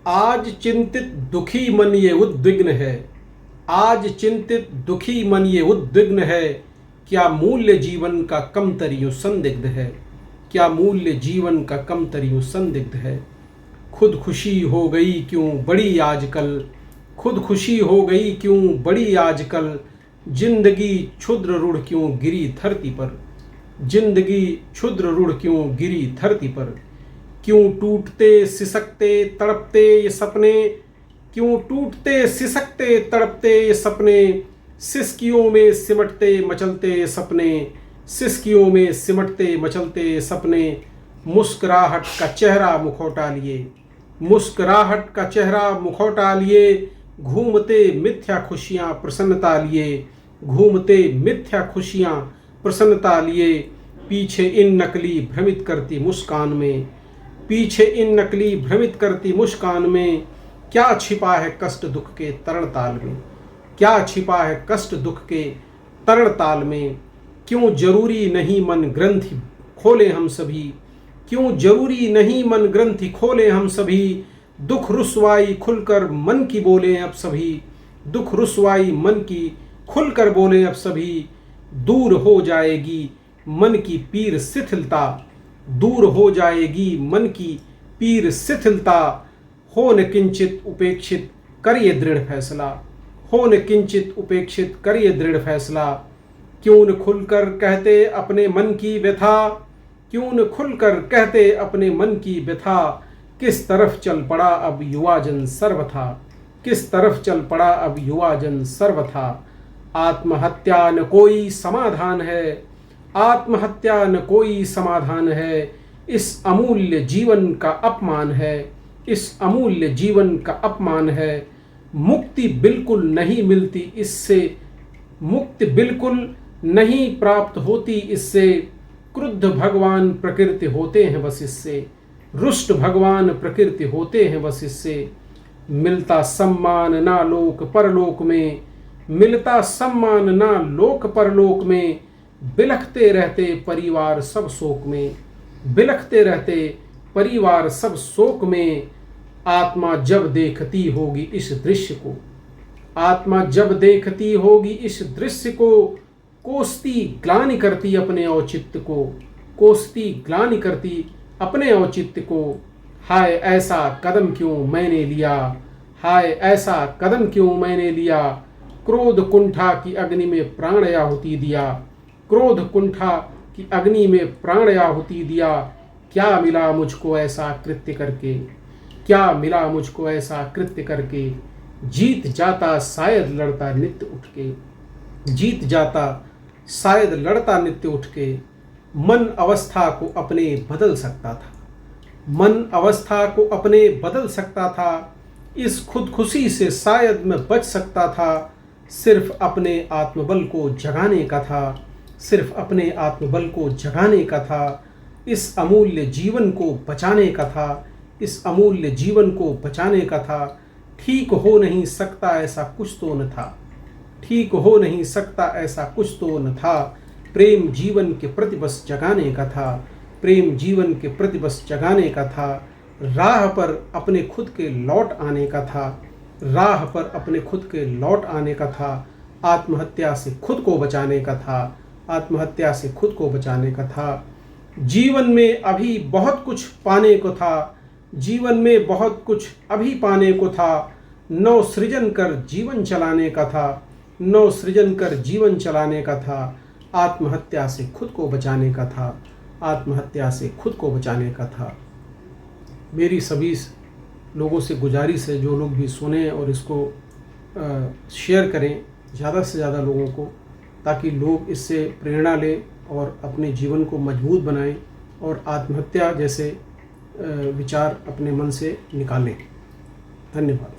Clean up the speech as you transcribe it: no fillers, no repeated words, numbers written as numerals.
आज चिंतित दुखी मन ये उद्विग्न है, आज चिंतित दुखी मन ये उद्विग्न है। क्या मूल्य जीवन का कमतर यूं संदिग्ध है, क्या मूल्य जीवन का कमतर यूं संदिग्ध है। खुद खुशी हो गई क्यों बड़ी आजकल, खुद खुशी हो गई क्यों बड़ी आजकल। जिंदगी क्षुद्र रूढ़ क्यों गिरी धरती पर, जिंदगी क्षुद्र रूढ़ क्यों गिरी धरती पर। क्यों टूटते सिसकते तड़पते ये सपने, क्यों टूटते सिसकते तड़पते ये सपने। सिसकियों में सिमटते मचलते ये सपने, सिसकियों में सिमटते मचलते ये सपने। मुस्कुराहट का चेहरा मुखौटा लिए, मुस्कुराहट का चेहरा मुखौटा लिए। घूमते मिथ्या खुशियाँ प्रसन्नता लिए, घूमते मिथ्या खुशियाँ प्रसन्नता लिए। पीछे इन नकली भ्रमित करती मुस्कान में, पीछे इन नकली भ्रमित करती मुस्कान में। क्या छिपा है कष्ट दुख के तरण ताल में, क्या छिपा है कष्ट दुख के तरण ताल में। क्यों जरूरी नहीं मन ग्रंथि खोले हम सभी, क्यों जरूरी नहीं मन ग्रंथि खोले हम सभी। दुख रुसवाई खुलकर मन की बोले अब सभी, दुख रुसवाई मन की खुलकर बोले अब सभी। दूर हो जाएगी मन की पीर शिथिलता, दूर हो जाएगी मन की पीर शिथिलता। हो न किंचित उपेक्षित करिए दृढ़ फैसला, हो न किंचित उपेक्षित करिए दृढ़ फैसला। क्यों न खुलकर कहते अपने मन की व्यथा, क्यों न खुलकर कहते अपने मन की व्यथा। किस तरफ चल पड़ा अब युवाजन सर्वथा, किस तरफ चल पड़ा अब युवाजन सर्वथा। आत्महत्या न कोई समाधान है, आत्महत्या न कोई समाधान है। इस अमूल्य जीवन का अपमान है, इस अमूल्य जीवन का अपमान है। मुक्ति बिल्कुल नहीं मिलती इससे, मुक्ति बिल्कुल नहीं प्राप्त होती इससे। क्रुद्ध भगवान प्रकृति होते हैं बस इससे, रुष्ट भगवान प्रकृति होते हैं बस इससे। मिलता सम्मान ना लोक परलोक में, मिलता सम्मान ना लोक परलोक में। बिलखते रहते परिवार सब शोक में, बिलखते रहते परिवार सब शोक में। आत्मा जब देखती होगी इस दृश्य को, आत्मा जब देखती होगी इस दृश्य को। कोसती ग्लानि करती अपने औचित्य को, कोसती ग्लानि करती अपने औचित्य को। हाय ऐसा कदम क्यों मैंने लिया, हाय ऐसा कदम क्यों मैंने लिया। क्रोध कुंठा की अग्नि में प्राण आहुति दिया, क्रोध कुंठा की अग्नि में प्राण आहुति दिया। क्या मिला मुझको ऐसा कृत्य करके, क्या मिला मुझको ऐसा कृत्य करके। जीत जाता शायद लड़ता नित्य उठ के, जीत जाता शायद लड़ता नित्य उठ के। मन अवस्था को अपने बदल सकता था, मन अवस्था को अपने बदल सकता था। इस खुदकुशी से शायद मैं बच सकता था। सिर्फ अपने आत्मबल को जगाने का था, सिर्फ अपने आत्मबल को जगाने का था। इस अमूल्य जीवन को बचाने का था, इस अमूल्य जीवन को बचाने का था। ठीक हो नहीं सकता ऐसा कुछ तो न था, ठीक हो नहीं सकता ऐसा कुछ तो न था। प्रेम जीवन के प्रति बस जगाने का था, प्रेम जीवन के प्रति बस जगाने का था। राह पर अपने खुद के लौट आने का था, राह पर अपने खुद के लौट आने का था। आत्महत्या से खुद को बचाने का था, आत्महत्या से खुद को बचाने का था। जीवन में अभी बहुत कुछ पाने को था, जीवन में बहुत कुछ अभी पाने को था। नव सृजन कर जीवन चलाने का था, नव सृजन कर जीवन चलाने का था। आत्महत्या से खुद को बचाने का था, आत्महत्या से खुद को बचाने का था। मेरी सभी लोगों से गुजारिश है, जो लोग भी सुने और इसको शेयर करें ज़्यादा से ज़्यादा लोगों को, ताकि लोग इससे प्रेरणा लें और अपने जीवन को मजबूत बनाएं और आत्महत्या जैसे विचार अपने मन से निकालें। धन्यवाद।